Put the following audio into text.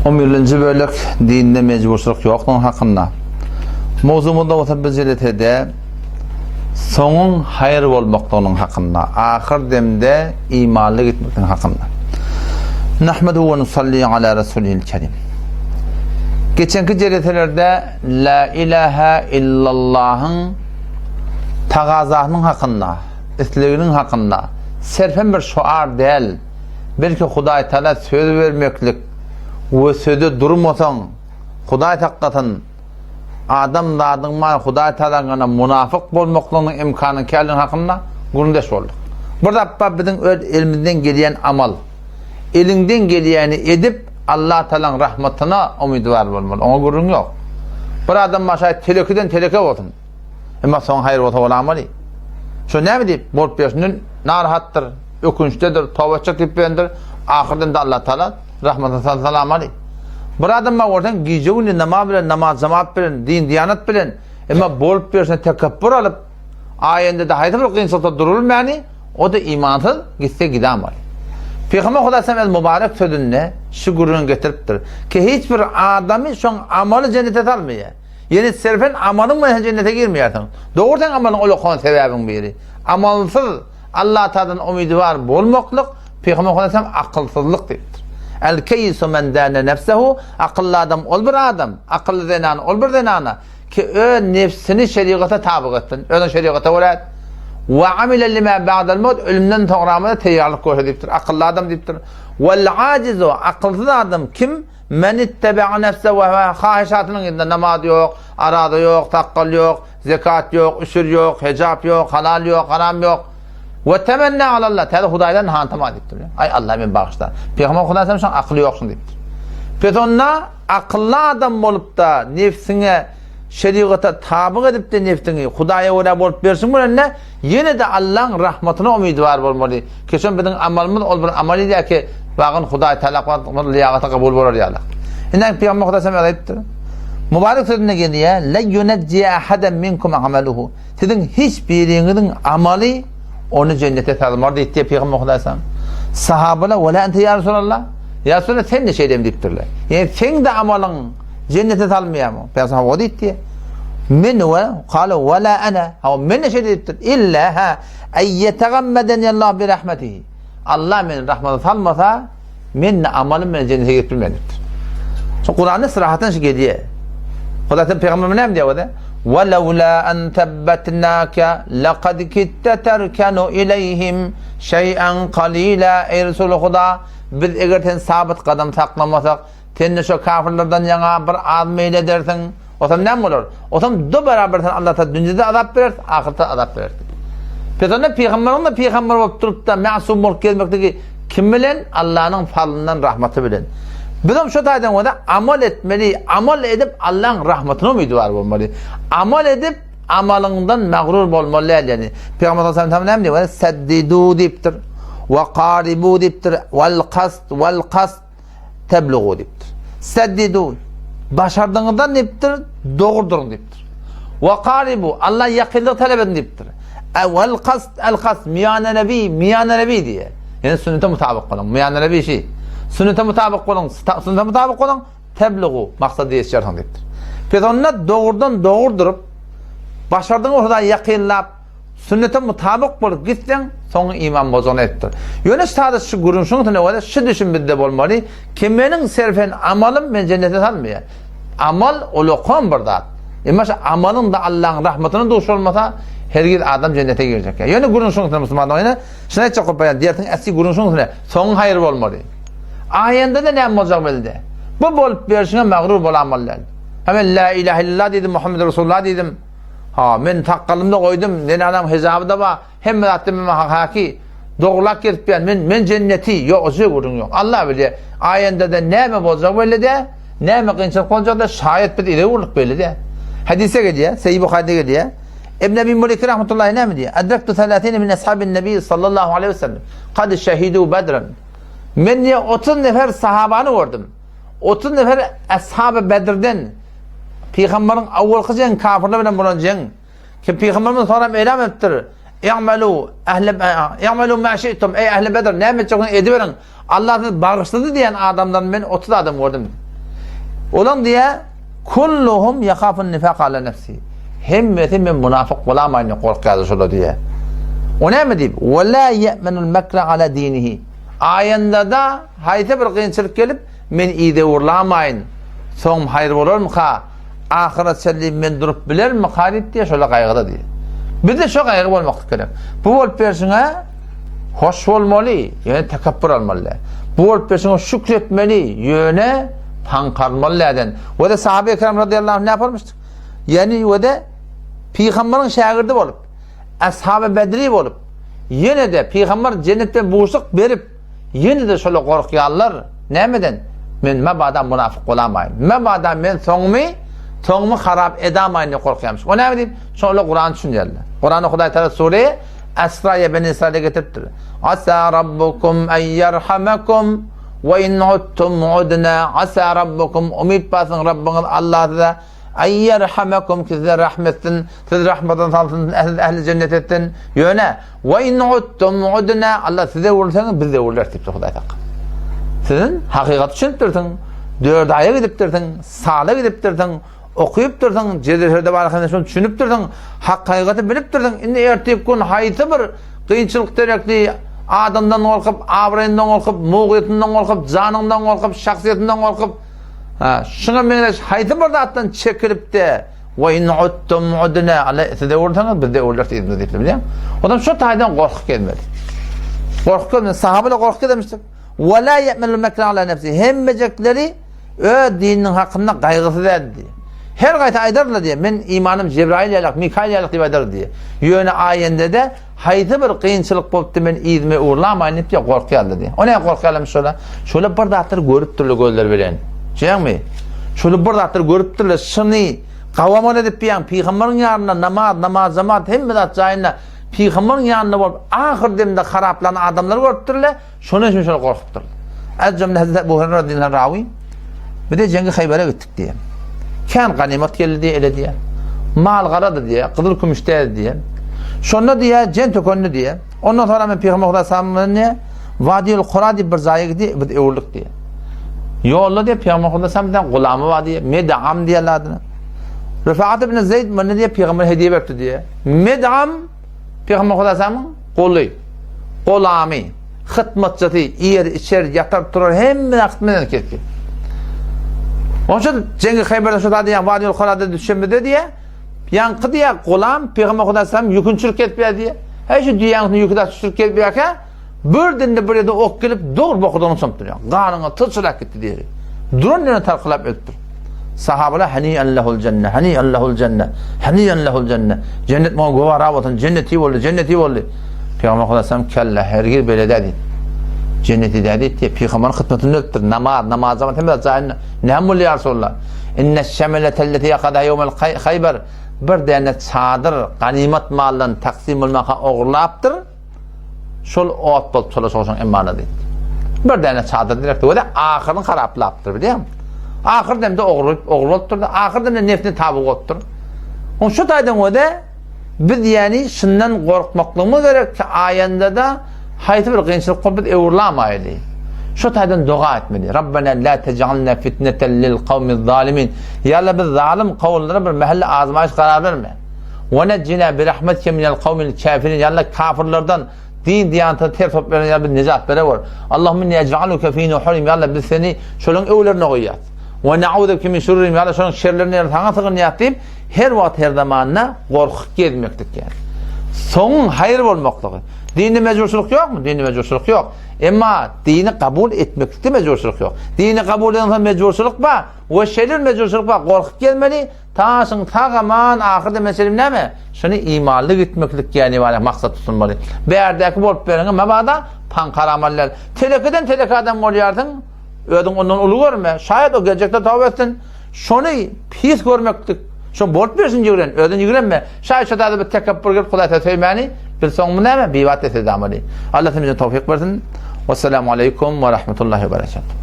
11-nji bölek dinde mejburçylyk ýoklugyň hakynda. Mowzumunda oturup biz jeletede soňuň haýır bolmakdygynyň hakynda, ahir demde imanly gitmekdiň hakynda. Nahmedu we nusalli ala rasulil kerim. Geçenki jeletelerde la ilaha illallah'ın tagazahynyň hakynda, isleginiň hakynda serfen bir şuar däl, belki Hudaý Taala söz bermeklik we sözde durmasaň Hudaý taqqatyn adamlaryň ma Hudaý Taala'na munafyk bolmaklygynyň imkany keldiň hakynda gurundaş boldyk. Burada bizden öz elimizden gelýän amal, elinden gelýäni edip Allah Taala'nın rahmatyna umydwar bolmaly. Oňa gurun ýok. Bir adam maşa telekiden teleke bolsun. Emma soň haýır bolsa bolamaly. Şo näme diýip bolup berýärsin? Narahatdyr, ökünçdedir, tawbaçyk diýipdir. Ahirden de Allah Taala rahmatyna salamaly. Bir adam ma ordan giýjegini namaz bilen, namaz jamaat bilen, din diýanat bilen, emma bolup berýärsin tekabbür alyp, aýende de haýda bir gynçylykda durulmaýany, o da imansyz gitse gidamaly. Peygamber Hudaý Salam mübarek sözünde şu gururun getiripdir ki hiçbir adamı şoň amaly jennete almaýar. Ýani serfen amalyň bilen jennete girmeýärsiň. Dogrudan amalyň olakon sebäbiň biri. Amalsyz Allah Taala'dan umydwar bolmaklyk Peygamber Hudaý Salam akylsyzlyk diýipdir. El-keyyisu men dâne nefsehu, akıllı adam ol bir adam, akıllı denan ol bir denana ki ö nefsini şeriata tabi ettin, öňe şeriata bolat. Ve amile lima ba'dal mevt, ölümden toğramada teyyarlık gösteripdir. Akıllı adam diýipdir. Vel acizu, akılsız adam kim? Men itteba'a nefse ve hahişatynyň ýerinde namaz ýok, arada ýok, taqqal ýok, zekat ýok, üsür ýok, hijab ýok, halal ýok, haram ýok. Ve temenna alallah, täze Hudaýdan hantama diýipdir. Ay Allah men bagışla. Peygamber Hudaý Salam şoň akly ýokşun diýipdir. Pedonna akıllı adam bolup da nefsine şeriata tabi edip de nefsini Hudaýa öňe bolup bersin bilen ýene de Allah'ın rahmatyna umydwar bolmaly. Keşen biziň amalymyz ol bir amali diýär ki bagyn Hudaý Taala liýagaty kabul bolar ýaly. Inen Peygamber Hudaý Salam aýtdyr. Mübarek sözüne gelýär, la yunajji ahadan minkum amaluhu. Siziň hiç biriňiziň amaly onu cennete salmar diýdi Peygamber Hudaý Salam. Sahabalar wala ente ya Resulallah. Ya Resulallah sen de şeýdem diýipdirler. Ýani sen de amalyň cennete salmaýarmy? Peygamber o diýdi. Men we qala wala ana. Haw men şeýde diýipdir. İlla ha ay yetagammadani Allah bi rahmetihi. Allah men rahmaty salmasa men amalym men cennete gitmeli. Şu Kur'an'da sırahatdan şu gelýär. Hudaý Peygamber näme diýýär? وَلَوْلَا أَنْ تَبَّتْنَاكَ لَقَدْ كِدْتَ تَرْكَنُ إِلَيْهِمْ شَيْئًا قَلِيلًا. Ey Resul Huda, biz eger sen sabit kadam saklamasak, sen şu kafirlerden yana bir az meyle dersin, o zaman ne olur? O zaman da beraber sen Allah'a dünyada azap verir, ahirete azap verir. Peygamberin de peygamber olup durup da masum olup gelmekteki kim bilen? Allah'ın fadlından, rahmeti bilen. Bizim şu taýdan wada amal etmeli, amal edip Allah'ın rahmetine umydwar bolmaly. Amal edip amalyňdan magrur bolmaly ýani. Peygamber sallallahu aleyhi ve sellem näme diýär? Saddidu diýipdir. Wa qaribu diýipdir. Wal qasd tablugu diýipdir. Saddidu başardyňyzdan diýipdir, dogurduryň diýipdir. Wa qaribu Allah ýakynlyk talap edin diýipdir. Wal qasd al-qasd miyana nebi diýär. Ýani sünnete mutabyk bolan. Miyana nebi şi. Sünnete mutabık olun, tebliğu maksadı ýetişýärsiň diýipdir. Peygamber dogurdan dogurdurup, başardyň orada ýakynlap, sünnete mutabık bolup gitsen, soňra iman bozan etdir. Ýöne şada şu gurunşuň tene wada şu düşün bizde bolmaly, ki meniň serfen amalym men jennete salmaýar. Amal olakon bir zat. Emma şu amalyň da Allah'ın rahmatyna duş bolmasa, hergiz adam jennete girecek. Ýöne gurunşuň tene musulmanlar ýene şuna çykyp bayan diýersiň, äsli gurunşuň tene soň haýır bolmaly. Ayende de näme boljak bildi. Bu bolup berişine magrur bolanmalylar. Hemen la ilahe illallah dedim, Muhammed Resulullah dedim. Ha men taqqalymda goýdum, men adam hesabda ba, hemme atdym haki, dogurlak ketipýän, men jenneti ýok, oje gurun ýok. Allah bilir. Ayende de näme boljak bildi, näme gynçylyk boljak da şaýat bir ile urluk bildi. Hadise gelýär, Sahih Buhari'de gelýär. İbn Abi Mulayk rahmetullahi näme diýär? Adraktu 30 min ashabin nabi sallallahu aleyhi ve sellem qad shahidu badran. Men 30 nefer sahabany gördüm. 30 nefer ashab-ı Bedir'den Peygamberin awalky jeng kafirler bilen bolan jeng. Ki Peygamberimiz soram elam etdir. I'malu ma şi'tum ey ehli Bedir näme çokun ediberin. Allah sizi bağışladı diyen adamdan ben 30 adam gördüm. Olan diye kulluhum yakhafun nifaq ala nefsi. Himmeti men münafık olamayın korkuyor şöyle diye. O ne mi deyip? Ve la ye'menul mekre ala dinihi. Ayında da hayta bir kıyınçılık gelip men iyide uğurlamayın. Son hayır olur mu ka? Ahiret sellim men durup bilir mi karit diye şöyle kaygıda diye. Bir de şu kaygı olmak gerek. Bu olup persine hoş olmalı, yani tekabbür olmalı. Bu olup persine şükretmeli, yöne pankarmalı eden. O da sahabe-i kiram radıyallahu anh ne yaparmıştık? Yani o da Peygamberin şagirdi olup, ashab-ı bedri olup, yine de Peygamber cennetten buğuşluk verip, yine de şöyle korkuyorlar. Nemeden? Men mebada münafık olamayın. Mebada men soğumu harap edamayın korkuyormuş. O ne diyeyim? Şöyle Kur'an düşünürler. Kur'an-ı Huday Teala Suriye Esra'ya Beni İsrail'e getirtir. Asa rabbukum en yerhamekum ve in uttum udna. Asa rabbukum umid basın Rabbiniz Allah'ta en yerhamekum ki size rahmetin, siz rahmetin salsın, ehli cennet ettin. Yöne. Ve in uttum udna. Allah size vurursanız biz de vururlar tipte Huday Teala. Sizin hakikat düşünüptürdün, 4 aya gidiptirdin, sağla gidiptirdin, okuyup durdun, cezirherde barakında şunu düşünüp durdun, hakikati bilip durdun. Indi erteki gün haytı bir kıyınçılık terekli adamdan korkup, avrayından korkup, muğyetinden korkup, canından korkup, şahsiyetinden korkup, şuna meyleş haytı bir de attan çekilip de ve in uttum udna Allah size vurursanız biz de vururlar idiniz deyip biliyor musun? Adam şu taydan korku gelmedi. Korku gelmedi. Sahabeyle korku demiştik. Ve la ye'menul mekre ala nefsi. Hemmecekleri dinin hakkında kaygısı dedi. Her gayet aydarla diye. Men imanım Cebrail yalak, Mikail yalak diye aydar diye. Yöne ayende de haydi bir kıyınçılık boptu men idime uğurlamayın diye korkuyorlar diye. O ne korkuyorlar şöyle? Şöyle bir dağıtır görüp türlü gözler veren. Şey mi? Şöyle bir dağıtır görüp türlü şını kavaman edip biyan Peygamberin yanına namaz zamat hem de atacağına Peygamberin yanına var. Ahir demde haraplanan adamlar görüp türlü şunu için şöyle korkup türlü. Az cümle Hazreti Ebu Hureyre radıyallahu ravi bir de Cengi Hayber'e gittik diye. Kan ganimet geldi diye ele diye. Mal garadı diye, kızıl kümüşte diye. Sonra diye cento konu diye. Ondan sonra ben Peygamber Aleyhisselam'ın Vadiyul Kura diye bir zaya gidiyor, bir uğurluk diye. Yolla diye Peygamber Aleyhisselam'dan gulamı var diye, Med'am diye adına. Rıfat ibn Zeyd bana diye Peygamber hediye verdi diye. Med'am Peygamber Aleyhisselam'ın kolu, gulamı, hıtmatçısı, yer içer yatar durur hem hıtmeden ketti. Onun için Cengi Hayber'de şu da diye Vadiyul Kura'da düşenmedi diye yankı diye gulam Peygamber Aleyhisselam yükünçülük etmeye diye. Her şey dünyanın yükü de çürük etmeye ki bir dinde bir yerde ok gelip doğru bokuda onu sömtürüyor. Kanına tılçılak gitti diye. Durun yerine tarkılap öttür. Sahabeler haniyen lehul cenne, haniyen lehul cenne, haniyen lehul cenne. Cennet muha guvara batın, cenneti oldu, cenneti oldu. Peygamber Aleyhisselam kelle hergir böyle dedi. Cenneti dedi diye Peygamber'in hıtmetini öttür. Namaz zaman temel zahine. Ne hamulli ya Resulullah. İnne şemeletelleti yakada yevmel Hayber. Bir tane çadır, ganimet mallarını taksim olmaka oğurlaptır. Şol ot bol çola soğuşun emmana dedi. Bir tane çadır direkti. O da ahirini haraplaptır biliyor musun? Ahir demde oğurlaptır. Ahir demde nefsini tabi ottur. On şu taydan o da biz yani şundan korkmaklığımız gerek ki ayında da hayatı bir kıyınçılık kopit evurlamaydı. Şu taydan dua etmeli. Rabbena la tec'alna fitneten lil kavmi zalimin. Ya Allah biz zalim kavullara bir mahalle azmayış karar verme. Ve neccina bi rahmetke minel kavmil kafirin. Ya Allah kafirlerden din diyanetine ters toplayan ya bir necat bere var. Allahümme inni ec'aluke fî nuhurim. Ya Allah biz seni şolun evlerine koyuyat. Ve ne'udeke min şurrim. Ya Allah şolun şerlerine yaratana tığın niyat deyip her vaat her zamanına korkuk gelmektik yani. Son hayır olmaklığı. Dini mecbursuluk yok mu? Dini mecbursuluk yok. Ama dini kabul etmekte mecbursuluk yok. Dini kabul eden mecbursuluk var. Ve şeyler mecbursuluk var. Korkup gelmeli. Taşın tağaman ahirde meselim ne mi? Şunu imanlı gitmeklik yani var ya maksat tutunmalı. Beyerdeki bolup verene mebada pankaramaller. Telekeden telekadan oluyordun. Ödün ondan ulu görme. Şayet o gelecekte tavuk etsin. Şunu pis görmeklik. Şunu bolup versin yigren. Ödün yigrenme. Şayet şatada bir tekebbür gelip Kudayta söymeni. Bir sonunda ne mi? Bivat etedi ameli. Allah temizden tevfik versin. Vesselamu aleyküm ve rahmetullahi ve berekatuhu.